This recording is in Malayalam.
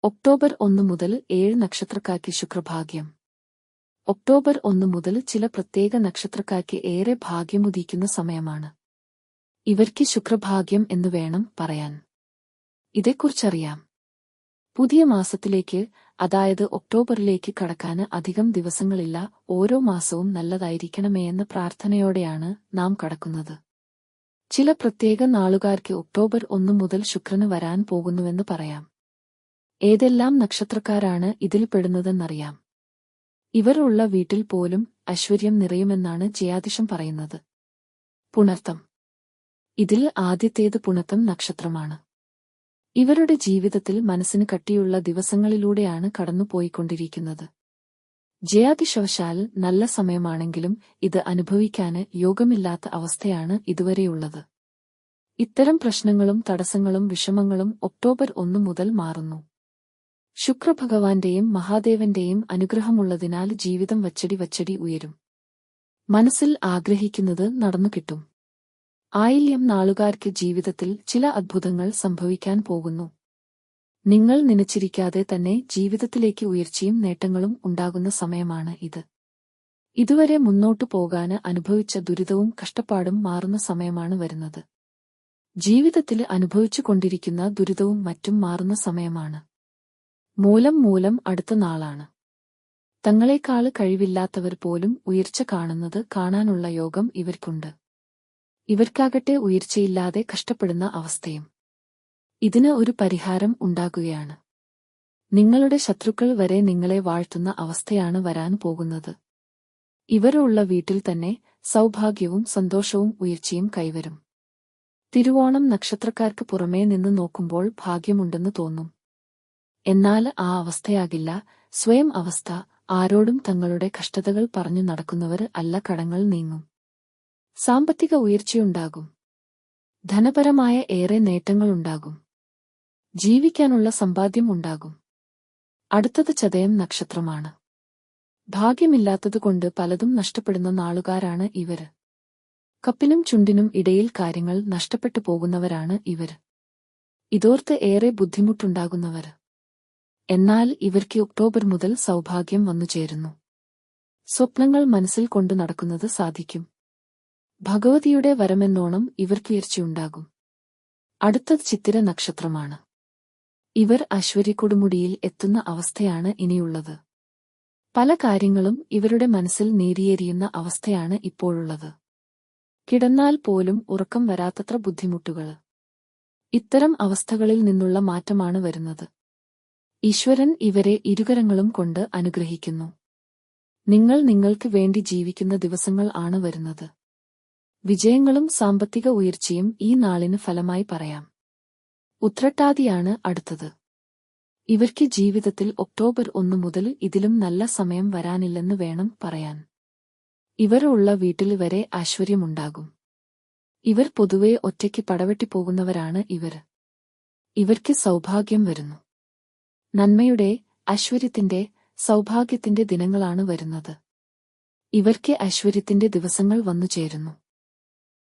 ഒക്ടോബർ 1 മുതൽ 7 നക്ഷത്രക്കാർക്ക് ശുക്രഭാഗ്യം. ഒക്ടോബർ 1 മുതൽ ചില പ്രത്യേക നക്ഷത്രക്കാർക്ക് ഏറെ ഭാഗ്യമുദിക്കുന്ന സമയമാണ്. ഇവർക്ക് ശുക്രഭാഗ്യം എന്നു വേണം പറയാൻ. ഇതേക്കുറിച്ചറിയാം. പുതിയ മാസത്തിലേക്ക്, അതായത് ഒക്ടോബറിലേക്ക് കടക്കാന് അധികം ദിവസങ്ങളില്ല. ഓരോ മാസവും നല്ലതായിരിക്കണമേയെന്ന പ്രാർത്ഥനയോടെയാണ് നാം കടക്കുന്നത്. ചില പ്രത്യേക നാളുകാർക്ക് ഒക്ടോബർ 1 മുതൽ ശുക്രന് വരാൻ പോകുന്നുവെന്ന് പറയാം. ഏതെല്ലാം നക്ഷത്രക്കാരാണ് ഇതിൽ പെടുന്നതെന്നറിയാം. ഇവർ ഉള്ള വീട്ടിൽ പോലും ഐശ്വര്യം നിറയുമെന്നാണ് ജ്യോതിഷം പറയുന്നത്. പുണർത്തം. ഇതിൽ ആദ്യത്തേത് പുണർത്തം നക്ഷത്രമാണ്. ഇവരുടെ ജീവിതത്തിൽ മനസ്സിന് കട്ടിയുള്ള ദിവസങ്ങളിലൂടെയാണ് കടന്നുപോയിക്കൊണ്ടിരിക്കുന്നത്. ജ്യോതിഷവശാൽ നല്ല സമയമാണെങ്കിലും ഇത് അനുഭവിക്കാന് യോഗമില്ലാത്ത അവസ്ഥയാണ് ഇതുവരെയുള്ളത്. ഇത്തരം പ്രശ്നങ്ങളും തടസ്സങ്ങളും വിഷമങ്ങളും ഒക്ടോബർ 1 മുതൽ മാറുന്നു. ശുക്രഭഗവാന്റെയും മഹാദേവന്റെയും അനുഗ്രഹമുള്ളതിനാൽ ജീവിതം വച്ചടി ഉയരും. മനസ്സിൽ ആഗ്രഹിക്കുന്നത് നടന്നുകിട്ടും. ആയില്യം നാളുകാർക്ക് ജീവിതത്തിൽ ചില അദ്ഭുതങ്ങൾ സംഭവിക്കാൻ പോകുന്നു. നിങ്ങൾ നനച്ചിരിക്കാതെ തന്നെ ജീവിതത്തിലേക്ക് ഉയർച്ചയും നേട്ടങ്ങളും ഉണ്ടാകുന്ന സമയമാണ് ഇത്. ഇതുവരെ മുന്നോട്ടു പോകാന് അനുഭവിച്ച ദുരിതവും കഷ്ടപ്പാടും മാറുന്ന സമയമാണ് വരുന്നത്. ജീവിതത്തിൽ അനുഭവിച്ചുകൊണ്ടിരിക്കുന്ന ദുരിതവും മറ്റും മാറുന്ന സമയമാണ്. മൂലം അടുത്ത നാളാണ്. തങ്ങളെക്കാള് കഴിവില്ലാത്തവർ പോലും ഉയർച്ച കാണാനുള്ള യോഗം ഇവർക്കുണ്ട്. ഇവർക്കാകട്ടെ ഉയർച്ചയില്ലാതെ കഷ്ടപ്പെടുന്ന അവസ്ഥയും. ഇതിന് ഒരു പരിഹാരം ഉണ്ടാകുകയാണ്. നിങ്ങളുടെ ശത്രുക്കൾ വരെ നിങ്ങളെ വാഴ്ത്തുന്ന അവസ്ഥയാണ് വരാൻ പോകുന്നത്. ഇവരുള്ള വീട്ടിൽ തന്നെ സൗഭാഗ്യവും സന്തോഷവും ഉയർച്ചയും കൈവരും. തിരുവോണം നക്ഷത്രക്കാർക്ക് പുറമേ നിന്ന് നോക്കുമ്പോൾ ഭാഗ്യമുണ്ടെന്ന് തോന്നും. എന്നാൽ ആ അവസ്ഥയാകില്ല സ്വയം അവസ്ഥ. ആരോടും തങ്ങളുടെ കഷ്ടതകൾ പറഞ്ഞു നടക്കുന്നവർ അല്ല. കടങ്ങൾ നീങ്ങും. സാമ്പത്തിക ഉയർച്ചയുണ്ടാകും. ധനപരമായ ഏറെ നേട്ടങ്ങളുണ്ടാകും. ജീവിക്കാനുള്ള സമ്പാദ്യം ഉണ്ടാകും. അടുത്തത് ചതയം നക്ഷത്രമാണ്. ഭാഗ്യമില്ലാത്തതുകൊണ്ട് പലതും നഷ്ടപ്പെടുന്ന നാളുകാരാണ് ഇവര്. കപ്പിനും ചുണ്ടിനും ഇടയിൽ കാര്യങ്ങൾ നഷ്ടപ്പെട്ടു പോകുന്നവരാണ് ഇവര്. ഇതോർത്ത് ഏറെ ബുദ്ധിമുട്ടുണ്ടാകുന്നവര്. എന്നാൽ ഇവർക്ക് ഒക്ടോബർ മുതൽ സൗഭാഗ്യം വന്നുചേരുന്നു. സ്വപ്നങ്ങൾ മനസ്സിൽ കൊണ്ടു നടക്കുന്നത് സാധിക്കും. ഭഗവതിയുടെ വരമെന്നോണം ഇവർക്ക് ഉയർച്ചയുണ്ടാകും. അടുത്തത് ചിത്തിര നക്ഷത്രമാണ്. ഇവർ ഐശ്വര്യക്കൊടുമുടിയിൽ എത്തുന്ന അവസ്ഥയാണ് ഇനിയുള്ളത്. പല കാര്യങ്ങളും ഇവരുടെ മനസ്സിൽ നേരിയേറിയുന്ന അവസ്ഥയാണ് ഇപ്പോഴുള്ളത്. കിടന്നാൽ പോലും ഉറക്കം വരാത്തത്ര ബുദ്ധിമുട്ടുകൾ. ഇത്തരം അവസ്ഥകളിൽ നിന്നുള്ള മാറ്റമാണ് വരുന്നത്. ഈശ്വരൻ ഇവരെ ഇരുകരങ്ങളും കൊണ്ട് അനുഗ്രഹിക്കുന്നു. നിങ്ങൾ നിങ്ങൾക്ക് വേണ്ടി ജീവിക്കുന്ന ദിവസങ്ങൾ ആണ് വരുന്നത്. വിജയങ്ങളും സാമ്പത്തിക ഉയർച്ചയും ഈ നാളിന് ഫലമായി പറയാം. ഉത്രട്ടാതിയാണ് അടുത്തത്. ഇവർക്ക് ജീവിതത്തിൽ ഒക്ടോബർ 1 മുതൽ ഇതിലും നല്ല സമയം വരാനില്ലെന്ന് വേണം പറയാൻ. ഇവർ ഉള്ള വീട്ടിൽ വരെ ഐശ്വര്യമുണ്ടാകും. ഇവർ പൊതുവെ ഒറ്റയ്ക്ക് പടവെട്ടിപ്പോകുന്നവരാണ് ഇവർ. ഇവർക്ക് സൗഭാഗ്യം വരുന്നു. നന്മയുടെ, ഐശ്വര്യത്തിന്റെ, സൗഭാഗ്യത്തിന്റെ ദിനങ്ങളാണ് വരുന്നത്. ഇവർക്ക് ഐശ്വര്യത്തിന്റെ ദിവസങ്ങൾ വന്നുചേരുന്നു.